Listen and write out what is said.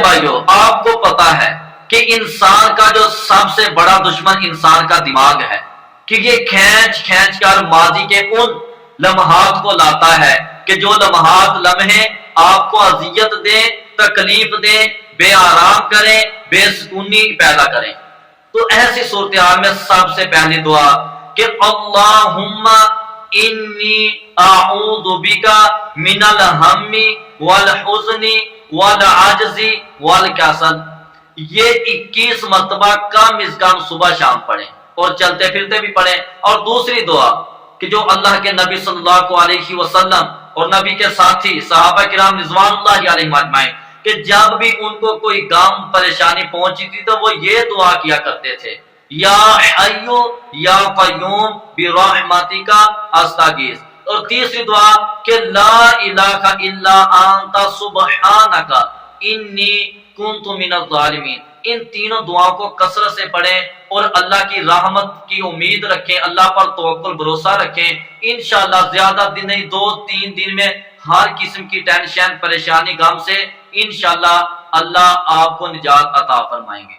بھائیو، آپ کو پتا ہے کہ انسان کا جو سب سے بڑا دشمن انسان کا دماغ ہے، کہ یہ کھینچ کھینچ کر ماضی کے ان لمحات کو لاتا ہے کہ جو لمحات لمحے آپ کو اذیت دیں، تکلیف دیں، بے آرام کریں، بے سکونی پیدا کریں۔ تو ایسی صورتحال میں سب سے پہلی دعا کہ اللہم انی اعوذ بک من الہم والحزن والعجز والکسل، یہ 21 مرتبہ کم از کم صبح شام پڑھیں اور چلتے پھرتے بھی پڑھیں۔ اور دوسری دعا کہ جو اللہ کے نبی صلی اللہ علیہ وسلم اور نبی کے ساتھی صحابہ کرام رضوان اللہ علیہم اجمعین کہ جب بھی ان کو کوئی غم پریشانی پہنچی تھی تو وہ یہ دعا کیا کرتے تھے، یا حیو یا قیوم برحمتک استغیث۔ اور تیسری دعا کہ لا الہ الا انت سبحانک انی کنت من الظالمین۔ ان تینوں دعاؤں کو کثرت سے پڑھیں اور اللہ کی رحمت کی امید رکھیں، اللہ پر توکل بھروسہ رکھیں۔ انشاءاللہ زیادہ دن نہیں، 2-3 دن میں ہر قسم کی ٹینشن پریشانی غم سے انشاءاللہ اللہ آپ کو نجات عطا فرمائیں گے۔